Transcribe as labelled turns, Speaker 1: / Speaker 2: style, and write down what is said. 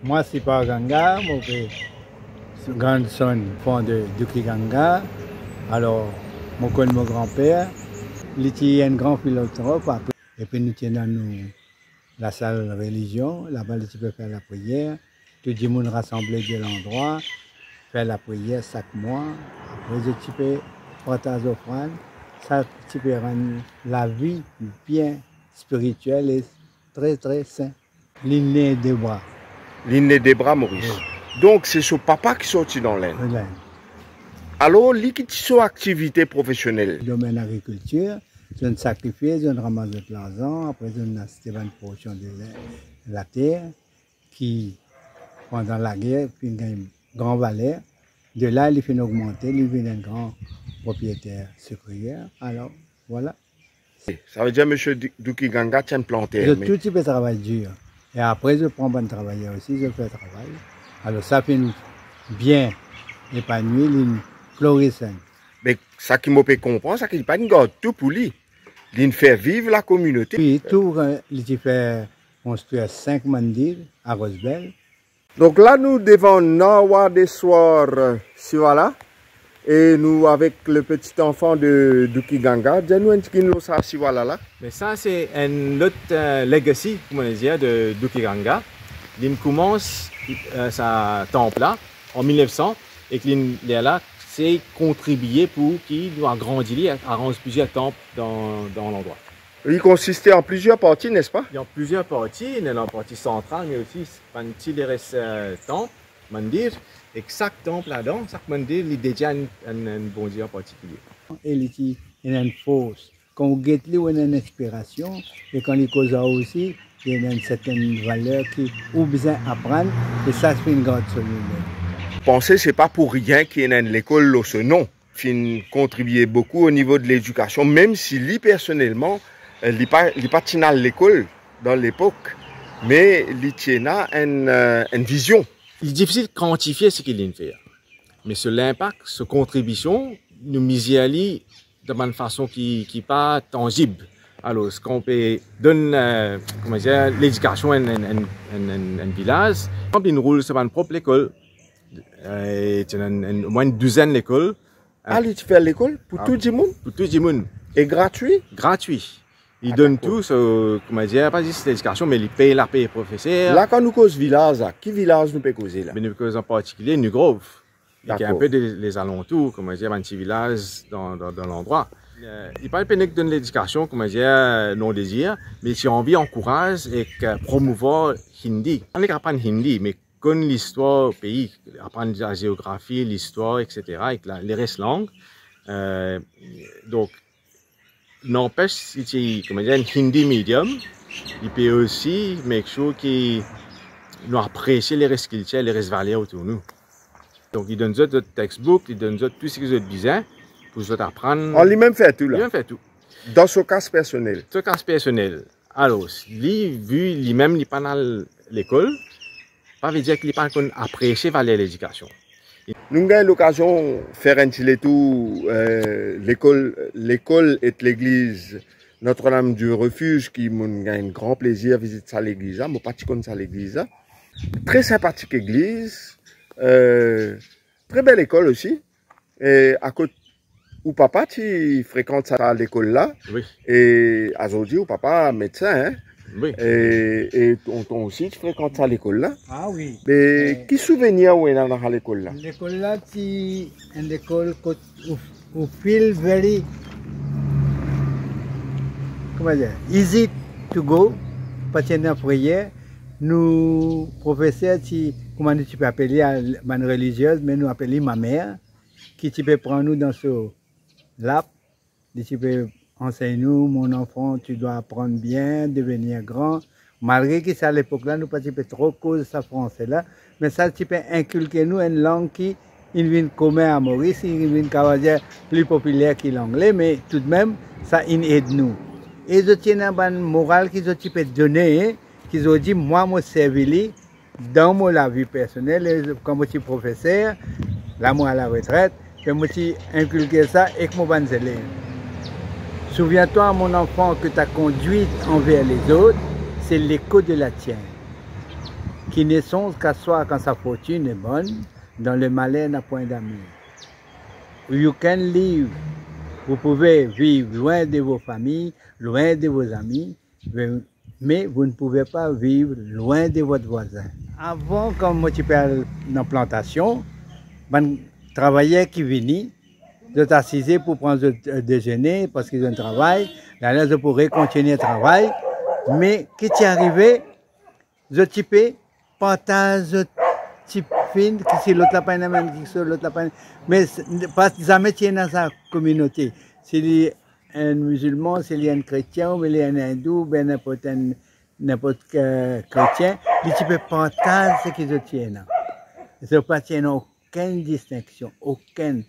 Speaker 1: Moi, c'est pas Ganga, mon grandson fond de Dukiganga. Alors, mon connais mon grand-père, il était un grand philosophe. Et puis nous tenons dans la salle de religion, là-bas, tu peux faire la prière. Tout le monde rassemblé de l'endroit, faire la prière chaque mois. Après, tu peux partager offrande. Ça, tu peux rendre la vie bien spirituelle et très, très saine. L'inné des bras.
Speaker 2: L'inné des bras, Maurice.
Speaker 1: Oui.
Speaker 2: Donc, c'est son papa qui sorti dans l'aine.
Speaker 1: Oui.
Speaker 2: Alors, lui qui son activité professionnelle.
Speaker 1: Domaine agriculture, je ne sacrifie, je ne ramasse de l'argent, après je ne acheté une portion de la terre qui, pendant la guerre, puis une grande valeur. De là, il fait augmenter, il devient un grand propriétaire sucrière. Alors, voilà.
Speaker 2: Ça veut dire M. Dukiganga tient planté.
Speaker 1: Je tout type de travail dur. Et après, je prends bon travailleur aussi, je fais travail. Alors, ça fait nous bien épanoui, florissant.
Speaker 2: Mais ça qui m'a fait comprendre, c'est qu'il n'y a pas une garde tout pour lui. Il fait vivre la communauté.
Speaker 1: Oui, tout, il fait construire 5 mandirs à Rosebel.
Speaker 2: Donc là, nous devons Nawa des soirs, si voilà. Et nous, avec le petit enfant de Dukiganga, dis-nous un petit peu ça, si voilà là.
Speaker 3: Mais ça, c'est un autre legacy, comment dire, de Dukiganga. Il commence sa temple là en 1900 et qu'il est là, c'est contribuer pour qu'il doit grandir, arrange plusieurs temples dans l'endroit.
Speaker 2: Il consistait en plusieurs parties, n'est-ce pas?
Speaker 3: Il y a plusieurs parties, il y a la partie centrale, mais aussi un petit temple, mandir, et chaque temple là-dedans, chaque mandir, il dédie à un bon Dieu en particulier.
Speaker 1: Et il y a une force. Quand on guette, il y a une inspiration, et quand il cause aussi, il y a une certaine valeur qui ou besoin apprendre, et ça fait une grande solution.
Speaker 2: Pensez, c'est pas pour rien qu'il y a l'école ce nom. Il contribuait beaucoup au niveau de l'éducation, même si lui personnellement, il pas à l'école dans l'époque, mais il tient une vision.
Speaker 3: Il est difficile de quantifier ce qu'il fait, mais sur l'impact, sur contribution, nous misons de une façon qui n'est pas tangible. Alors, ce qu'on peut donner, l'éducation à un village, quand il roule sur une propre école, il y a au moins une douzaine d'écoles.
Speaker 2: Ah, tu fais l'école pour tout le monde?
Speaker 3: Pour tout le monde.
Speaker 2: Et gratuit?
Speaker 3: Gratuit. Ils donnent tout, comment dire, pas juste l'éducation, mais ils payent la paye professeur.
Speaker 2: Là, quand nous cause village, qui village nous peut causer là?
Speaker 3: Mais nous causons en particulier New Grove, qui est un peu les alentours, comment dire, un petit village dans l'endroit. Il parle pas de donner l'éducation, comment dire, non désir, mais si on envie, encourage et promouvoir Hindi. On n'est qu'apprendre Hindi, mais connaître l'histoire du pays, apprendre la géographie, l'histoire, etc., avec les restes langues. Donc, n'empêche, si tu comment dire, un Hindi medium, il peut aussi make sure qu'il nous apprécie les restes culturels, les restes valeurs autour de nous. Donc, il donne d'autres textbooks, il donne tout ce qu'ils ont besoin pour nous apprendre.
Speaker 2: On lui-même fait tout là?
Speaker 3: Lui-même fait tout.
Speaker 2: Dans son cas personnel?
Speaker 3: Son cas personnel. Alors, lui, vu lui-même, il n'est pas dans l'école, ça veut dire qu'il n'est pas apprécié par l'éducation.
Speaker 2: Nous avons l'occasion de faire un petit tout l'école et l'église Notre-Dame du Refuge qui a un grand plaisir à visiter l'église. Moi, pas de l'église. Très sympathique église, très belle école aussi. Et à côté où papa tu fréquentes l'école là.
Speaker 3: Oui.
Speaker 2: Et aujourd'hui où papa médecin. Hein?
Speaker 3: Oui.
Speaker 2: Et tonton aussi, tu fréquentes ça à l'école là?
Speaker 1: Ah oui.
Speaker 2: Mais qui souvenir où est dans l'école là?
Speaker 1: L'école là, c'est une école où feel very, comment dire, easy to go, parce que prière, nous, professeurs, comment tu peux appeler ma religieuse, mais nous appelons ma mère, qui tu peux prendre nous dans ce lap, tu peux enseigne-nous, mon enfant, tu dois apprendre bien, devenir grand. Malgré que ça à l'époque là, nous pas trop cause ça français là, mais ça tu peux inculquer nous une langue qui vient commun à Maurice, il vient plus populaire que l'anglais, mais tout de même ça aide nous. Et je tiens une morale qu'ils ont donné, qu'ils ont dit moi servi dans ma vie personnelle, comme je suis professeur, là moi à la retraite, que moi inculqué ça et que moi ban élève. Souviens-toi, mon enfant, que ta conduite envers les autres, c'est l'écho de la tienne. qui ne songe qu'à soi quand sa fortune est bonne, dans le malheur n'a point d'amis. You can live. Vous pouvez vivre loin de vos familles, loin de vos amis, mais vous ne pouvez pas vivre loin de votre voisin. Avant, quand moi je suis dans la plantation, ben, travailleurs qui venaient, je t'assisais pour prendre le déjeuner parce qu'ils ont un travail, là je pourrais continuer le travail, mais qui t'est arrivé, je typais partage type fin, qui c'est l'autre lapin, qui c'est l'autre lapin, mais pas jamais tiens dans sa communauté. S'il y a un musulman, s'il y a un chrétien, ou il y a un hindou, ben n'importe quel chrétien, il type partage ce qu'ils tiennent. Ils ne tiennent aucune distinction, aucune.